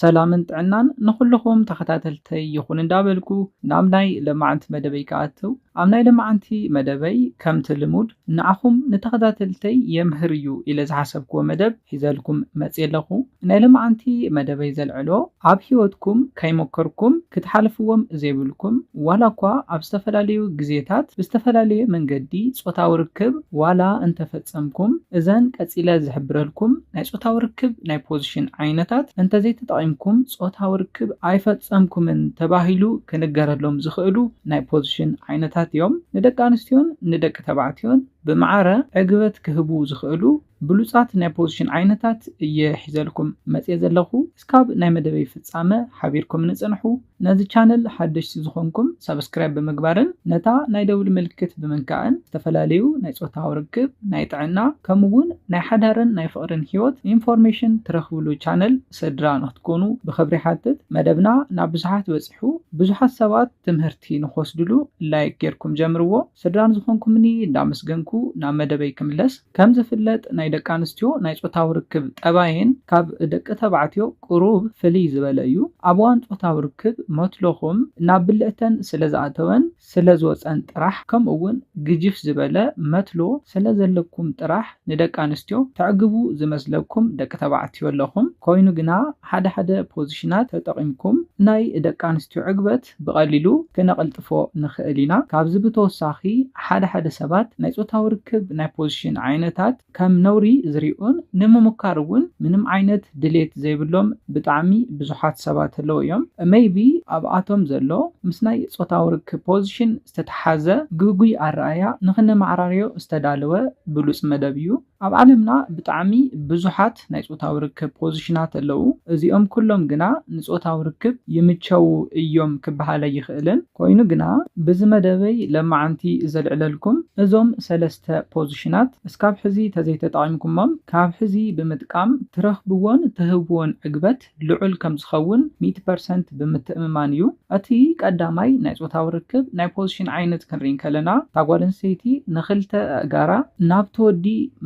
سلامن ጥዕናን ንኹልኹም ተኸታተልተይ ይኹን እንዳበልኩ ናብ ናይ ለማዓንቲ መደበይ ከኣትው ኣብ ናይ ለማዓንቲ መደበይ ከምቲ ልሙድ ንዓኹም ንተኸታተልተይ የምህር እዩ ኢለ ዝሓሰብክዎ መደብ ሒዘልኩም መፅእ ኣለኹ። ናይ ለማዓንቲ መደበይ ዘልዕሎ ኣብ ሂወትኩም ከይሞከርኩም ክትሓልፍዎም ዘይብልኩም ዋላ እኳ ኣብ ዝተፈላለዩ ግዜታት ብዝተፈላለየ መንገዲ ፆታዊ ርክብ ዋላ እንተፈፀምኩም እዘን ቀፂለ ዝሕብረልኩም ናይ ፆታዊ ርክብ ናይ ፖዚሽን ዓይነታት እንተዘይተጠቂምኩም ፆታዊ ርክብ ኣይፈፀምኩምን ተባሂሉ ክንገረሎም ዝኽእሉ ናይ ፖዚሽን ዓይነታት እዮም። ንደቂ ኣንስትዮን ንደቂ ተባዕትዮን ብማዕረ ዕግበት ክህቡ ዝኽእሉ ብሉፃት ናይ ፖዚሽን ዓይነታት እየ ሒዘልኩም መፅእ ዘለኹ። እስካብ ናይ መደበይ ፍፃመ ሓቢርኩም ንፅንሑ። ነዚ ቻነል ሓደሽቲ ዝኾንኩም ሰብስክራይብ ብምግባርን ነታ ናይ ደውሊ ምልክት ብምንካእን ዝተፈላለዩ ናይ ፆታዊ ርክብ ናይ ጥዕና ከምኡውን ናይ ሓዳርን ናይ ፍቅርን ሂወት ኢንፎርሜሽን ትረኽብሉ ቻነል ስድራ ንኽትኮኑ ብክብሪ ሓትት። መደብና ናብ ብዙሓት በፂሑ ብዙሓት ሰባት ትምህርቲ ንክወስድሉ ላይክ ጌርኩም ጀምርዎ። ስድራ ንዝኾንኩምኒ እንዳመስገንኩ ናብ መደበይ ክምለስ። ከም ዝፍለጥ ናይ ደቂ ኣንስትዮ ናይ ፆታዊ ርክብ ጠባየን ካብ ደቂ ተባዕትዮ ቁሩብ ፍልይ ዝበለ እዩ። ኣብ እዋን ፆታዊ ርክብ መትለኹም ናብ ብልዕተን ስለ ዝኣተወን ስለ ዝወፀን ጥራሕ ከምኡውን ግጅፍ ዝበለ መትሎ ስለ ዘለኩም ጥራሕ ንደቂ ኣንስትዮ ተዕግቡ ዝመስለኩም ደቂ ተባዕትዮ ኣለኹም። ኮይኑ ግና ሓደ ሓደ ፖዚሽናት ተጠቂምኩም ናይ ደቂ ኣንስትዮ ዕግበት ብቐሊሉ ክነቅልጥፎ ንኽእል ኢና። ካብዚ ብተወሳኺ ሓደ ሓደ ሰባት ናይ ፆታዊ ርክብ ናይ ፖዚሽን ዓይነታት ከም ነውሪ ዝሪኡን ንምሙካር እውን ምንም ዓይነት ድሌት ዘይብሎም ብጣዕሚ ብዙሓት ሰባት ኣለዉ እዮም። ሜይቢ ኣብኣቶም ዘሎ ምስ ናይ ፆታዊ ርክብ ፖዚሽን ዝተተሓዘ ግጉይ ኣረኣያ ንኽነማዕራርዮ ዝተዳለወ ብሉፅ መደብ እዩ። ኣብ ዓለምና ብጣዕሚ ብዙሓት ናይ ፆታዊ ርክብ ፖዚሽናት ኣለዉ። እዚኦም ኩሎም ግና ንፆታዊ ርክብ ይምቸዉ እዮም ክበሃለ ይኽእልን። ኮይኑ ግና ብዚ መደበይ ለማዓንቲ ዘልዕለልኩም እዞም ሰለስተ ፖዚሽናት እስካብ ሕዚ ተዘይተጠቂምኩሞም ካብ ሕዚ ብምጥቃም ትረኽብዎን ትህብዎን ዕግበት ልዑል ከም ዝኸውን 100% ብምትእምማን እዩ። እቲ ቀዳማይ ናይ ፆታዊ ርክብ ናይ ፖዚሽን ዓይነት ክንርኢ ከለና እታ ጓል ኣንስተይቲ ንክልተ ኣእጋራ ናብቲ ወዲ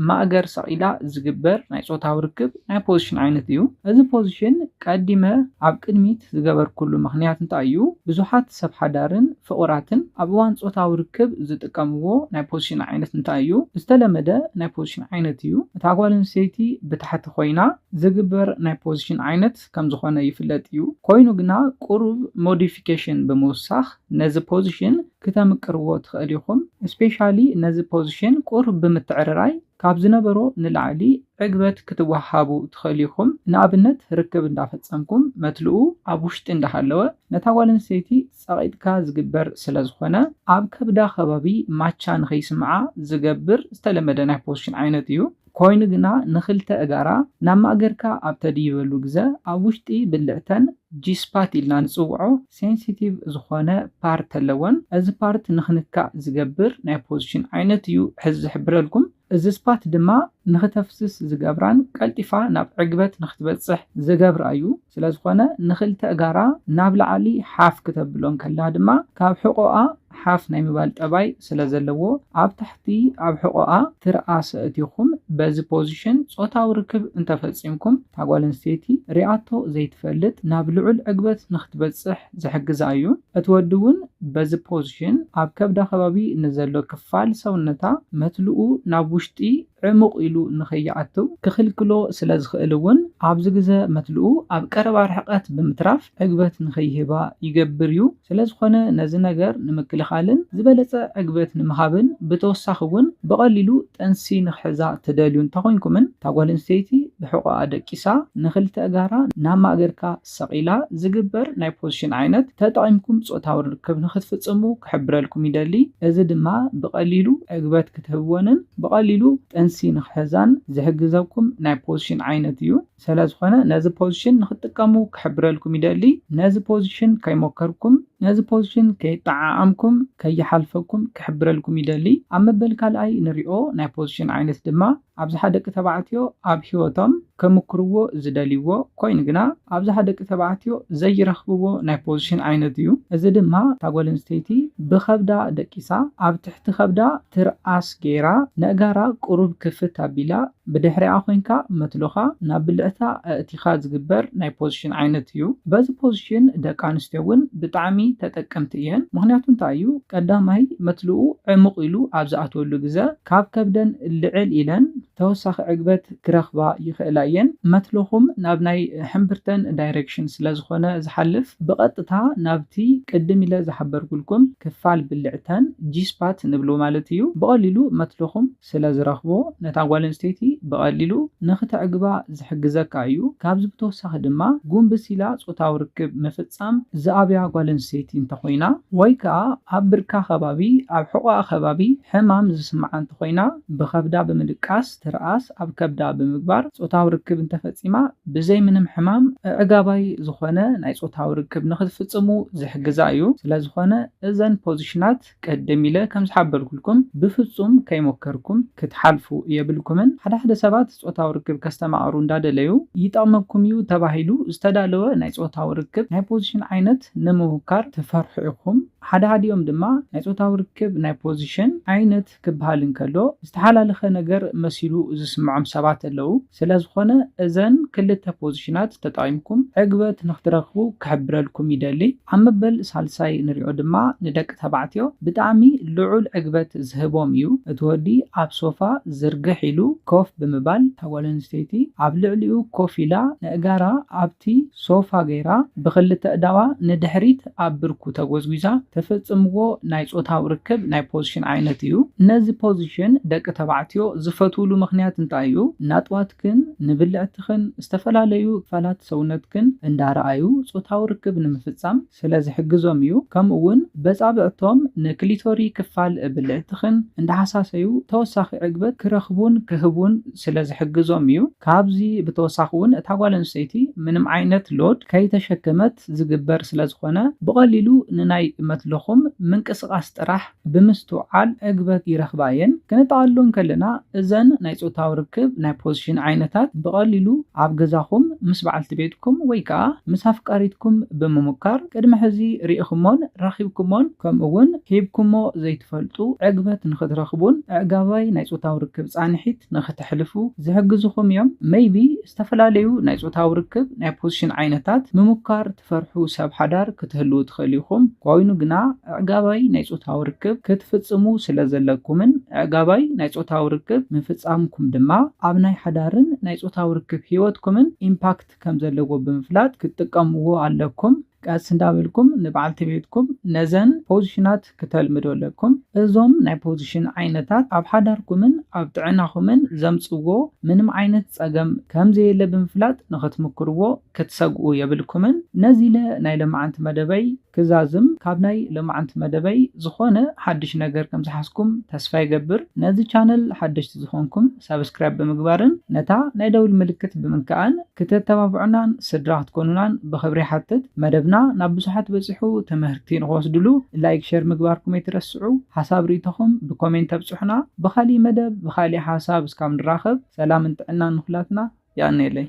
ማእገር ሰቂላ ዝግበር ናይ ፆታዊ ርክብ ናይ ፖዚሽን ዓይነት እዩ። እዚ ፖዚሽን ቀዲመ ኣብ ቅድሚት ዝገበርኩሉ ምክንያት እንታይ እዩ? ብዙሓት ሰብ ሓዳርን ፍቁራትን ኣብ እዋን ፆታዊ ርክብ ዝጥቀምዎ ናይ ፖዚሽን ዓይነት እንታይ እዩ? ዝተለመደ ናይ ፖዚሽን ዓይነት እዩ። እታ ጓል ኣንስተይቲ ብታሕቲ ኮይና ዝግበር ናይ ፖዚሽን ዓይነት ከም ዝኾነ ይፍለጥ እዩ። ኮይኑ ግና ቁሩብ ሞዲፊኬሽን ብምውሳኽ ነዚ ፖዚሽን ክተምቅርዎ ትኽእል ኢኹም። ስፔሻሊ ነዚ ፖዚሽን ቁሩብ ብምትዕርራይ ካብ ዝነበሮ ንላዕሊ ዕግበት ክትወሃቡ ትኽእል ኢኹም። ንኣብነት ርክብ እንዳፈፀምኩም መትልኡ ኣብ ውሽጢ እንዳሃለወ ነታ ጓል ኣንስተይቲ ፀቂጥካ ዝግበር ስለ ዝኾነ ኣብ ከብዳ ከባቢ ማቻ ንኸይስምዓ ዝገብር ዝተለመደ ናይ ፖዚሽን ዓይነት እዩ። ኮይኑ ግና ንክልተ እጋራ ናብ ማእገርካ ኣብ ተድይበሉ ግዜ ኣብ ውሽጢ ብልዕተን ጂስፓት ኢልና ንፅውዖ ሴንሲቲቭ ዝኾነ ፓርት ኣለወን። እዚ ፓርት ንኽንካእ ዝገብር ናይ ፖዚሽን ዓይነት እዩ ሕዚ ዝሕብረልኩም። እዚ ስፓት ድማ ንኽተፍስስ ዝገብራን ቀልጢፋ ናብ ዕግበት ንኽትበፅሕ ዝገብራ እዩ። ስለዝኾነ ንክልተ እጋራ ናብ ላዕሊ ሓፍ ክተብሎን ከላ ድማ ካብ ሕቆኣ ሓፍ ናይ ምባል ጠባይ ስለ ዘለዎ ኣብ ታሕቲ ኣብ ሕቆኣ ትርኣስ እቲኹም። በዚ ፖዚሽን ፆታዊ ርክብ እንተፈፂምኩም እታ ጓል ኣንስተይቲ ሪኣቶ ዘይትፈልጥ ናብ ልዑል ዕግበት ንኽትበፅሕ ዝሕግዛ እዩ። እቲ ወዲ እውን በዚ ፖዚሽን ኣብ ከብዳ ከባቢ ንዘሎ ክፋል ሰውነታ መትልኡ ናብ ውሽጢ ዕሙቕ ኢሉ ንኸይኣትው ክኽልክሎ ስለ ዝኽእል እውን ኣብዚ ግዜ መትልኡ ኣብ ቀረባ ርሕቐት ብምትራፍ ዕግበት ንኸይህባ ይገብር እዩ። ስለዝኾነ ነዚ ነገር ንምክልኻልን ዝበለፀ ዕግበት ንምሃብን ብተወሳኺ እውን ብቐሊሉ ጠንሲ ንኽሕዛ ትደልዩ እንተኮይንኩምን እታ ጓል ኣንስተይቲ ብሕቆኣ ደቂሳ ንክልተ እጋራ ናብ ማእገርካ ሰቂላ ዝግበር ናይ ፖዚሽን ዓይነት ተጠቂምኩም ፆታዊ ርክብ ንኽትፍፅሙ ክሕብረልኩም ይደሊ። እዚ ድማ ብቐሊሉ ዕግበት ክትህብዎንን ብቐሊሉ ጠንሲ ንኽሕዛን ዝሕግዘኩም ናይ ፖዚሽን ዓይነት እዩ። ስለዝኾነ ነዚ ፖዚሽን ንኽትጥቀሙ ክሕብረልኩም ይደሊ። ነዚ ፖዚሽን ከይሞከርኩም ነዚ ፖዚሽን ከይጠዓዓምኩም ከይሓልፈኩም ክሕብረልኩም ይደሊ። ኣብ መበል ካልኣይ ንሪኦ ናይ ፖዚሽን ዓይነት ድማ ኣብዝሓ ደቂ ተባዕትዮ ኣብ ሂወቶም ከምክርዎ ዝደልይዎ ኮይኑ ግና ኣብዝሓ ደቂ ተባዕትዮ ዘይረኽብዎ ናይ ፖዚሽን ዓይነት እዩ። እዚ ድማ እታ ጓል ኣንስተይቲ ብከብዳ ደቂሳ ኣብ ትሕቲ ከብዳ ትርኣስ ገይራ ንእጋራ ቁሩብ ክፍት ኣቢላ ብድሕሪኣ ኮይንካ መትሎኻ ናብ ብልዕታ እቲኻ ዝግበር ናይ ፖዚሽን ዓይነት እዩ። በዚ ፖዚሽን ደቂ ኣንስትዮ እውን ብጣዕሚ ተጠቀምቲ እየን። ምክንያቱ እንታይ እዩ? ቀዳማይ መትልኡ ዕሙቕ ኢሉ ኣብ ዝኣተወሉ ግዜ ካብ ከብደን ልዕል ኢለን ተወሳኺ ዕግበት ክረኽባ ይኽእላ እየን። መትለኹም ናብ ናይ ሕምብርተን ዳይሬክሽን ስለዝኾነ ዝሓልፍ ብቐጥታ ናብቲ ቅድም ኢለ ዝሓበርኩልኩም ክፋል ብልዕተን ጂስፓት ንብሎ ማለት እዩ ብቐሊሉ መትለኹም ስለ ዝረኽቦ ነታ ጓል ኣንስተይቲ ብቐሊሉ ንኽትዕግባ ዝሕግዘካ እዩ። ካብዚ ብተወሳኺ ድማ ጉንብስ ኢላ ፆታዊ ርክብ ምፍፃም ዝኣብያ ጓል ኣንስተይቲ እንተኮይና ወይ ከዓ ኣብ ብርካ ከባቢ ኣብ ሕቖኣ ከባቢ ሕማም ዝስምዓ እንተኮይና ብከብዳ ብምድቃስ ትርኣስ ኣብ ከብዳ ብምግባር ፆታዊ ርክብ እንተፈፂማ ብዘይ ምንም ሕማም ዕጋባይ ዝኾነ ናይ ፆታዊ ርክብ ንኽትፍፅሙ ዝሕግዛ እዩ። ስለዝኾነ እዘን ፖዚሽናት ቀደም ኢለ ከም ዝሓበርኩልኩም ብፍፁም ከይሞከርኩም ክትሓልፉ የብልኩምን። ሓደ ሰባት ፆታዊ ርክብ ከስተማቕሩ እንዳደለዩ ይጠቕመኩም እዩ ተባሂሉ ዝተዳለወ ናይ ፆታዊ ርክብ ናይ ፖዚሽን ዓይነት ንምምካር ትፈርሑ ኢኹም። ሓደሓዲኦም ድማ ናይ ፆታዊ ርክብ ናይ ፖዚሽን ዓይነት ክበሃል እንከሎ ዝተሓላለኸ ነገር መሲሉ ዝስምዖም ሰባት ኣለዉ። ስለዝኾነ እዘን ክልተ ፖዚሽናት ተጠቒምኩም ዕግበት ንኽትረኽቡ ክሕብረልኩም ይደሊ። ኣብ መበል ሳልሳይ ንሪኦ ድማ ንደቂ ተባዕትዮ ብጣዕሚ ልዑል ዕግበት ዝህቦም እዩ። እቲ ወዲ ኣብ ሶፋ ዝርግሕ ኢሉ ኮፍ ብምባል እታ ጓል ኣንስተይቲ ኣብ ልዕሊኡ ኮፍ ኢላ ንእጋራ ኣብቲ ሶፋ ገይራ ብክልተ እዳዋ ንድሕሪት ኣብ ብርኩ ተጎዝጉዛ ተፈፅምዎ ናይ ፆታዊ ርክብ ናይ ፖዚሽን ዓይነት እዩ። ነዚ ፖዚሽን ደቂ ተባዕትዮ ዝፈትውሉ ምክንያት እንታይ እዩ? ናጥዋትክን ንብልዕትክን ዝተፈላለዩ ክፋላት ሰውነትክን እንዳረኣዩ ፆታዊ ርክብ ንምፍፃም ስለ ዝሕግዞም እዩ። ከምኡ እውን በፃብዕቶም ንክሊቶሪ ክፋል ብልዕትክን እንዳሓሳሰዩ ተወሳኺ ዕግበት ክረኽቡን ክህቡን ስለ ዝሕግዞም እዩ። ካብዚ ብተወሳኺ እውን እታ ጓል ኣንስተይቲ ምንም ዓይነት ሎድ ከይተሸከመት ዝግበር ስለዝኾነ ብቐሊሉ ንናይ መትለኹም ምንቅስቃስ ጥራሕ ብምስትውዓል ዕግበት ይረኽባ እየን። ክንጠቕልሎም ከለና እዘን ናይ ፆታዊ ርክብ ናይ ፖዚሽን ዓይነታት ብቐሊሉ ኣብ ገዛኹም ምስ በዓልቲ ቤትኩም ወይ ከዓ ምስ ኣፍቃሪትኩም ብምምካር ቅድሚ ሕዚ ሪኢኹሞን ረኺብኩሞን ከምኡ እውን ሂብኩሞ ዘይትፈልጡ ዕግበት ንኽትረኽቡን ዕጋባይ ናይ ፆታዊ ርክብ ፃንሒት ንኽትሕልፉ ዝሕግዙኹም እዮም። ሜይቢ ዝተፈላለዩ ናይ ፆታዊ ርክብ ናይ ፖዚሽን ዓይነታት ምሙካር ትፈርሑ ሰብ ሓዳር ክትህልው ትኽእሉ ኢኹም። ኮይኑ ግና ዕጋባይ ናይ ፆታዊ ርክብ ክትፍፅሙ ስለ ዘለኩምን ዕጋባይ ናይ ፆታዊ ርክብ ምፍፃምኩም ድማ ኣብ ናይ ሓዳርን ናይ ፆታዊ ርክብ ሂወትኩምን ኢምፓክት ከም ዘለዎ ብምፍላጥ ክትጥቀምዎ ኣለኩም። ቀስ እንዳበልኩም ንበዓልቲ ቤትኩም ነዘን ፖዚሽናት ክተልምዶ ኣለኩም። እዞም ናይ ፖዚሽን ዓይነታት ኣብ ሓዳርኩምን ኣብ ጥዕናኹምን ዘምፅዎ ምንም ዓይነት ፀገም ከምዘየለ ብምፍላጥ ንኽትምክርዎ ክትሰግኡ የብልኩምን። ነዚ ኢለ ናይ ሎማዓንቲ መደበይ ክዛዝም ካብ ናይ ሎማዓንቲ መደበይ ዝኾነ ሓድሽ ነገር ከም ዝሓስኩም ተስፋ ይገብር። ነዚ ቻነል ሓደሽቲ ዝኾንኩም ሰብስክራይብ ብምግባርን ነታ ናይ ደውል ምልክት ብምንካኣን ክትተባብዑናን ስድራ ክትኮኑናን ብክብሪ ሓትት። መደብና ናብ ብዙሓት በፂሑ ትምህርቲ ንኽወስድሉ ላይክ ሼር ምግባርኩም ኣይትረስዑ። ሓሳብ ርእይቶኹም ብኮሜንት ኣብፅሑና። ብኻሊእ መደብ ብኻሊእ ሓሳብ እስካብ ንራኸብ ሰላምን ጥዕናን ንኹላትና። ይኣነየለይ።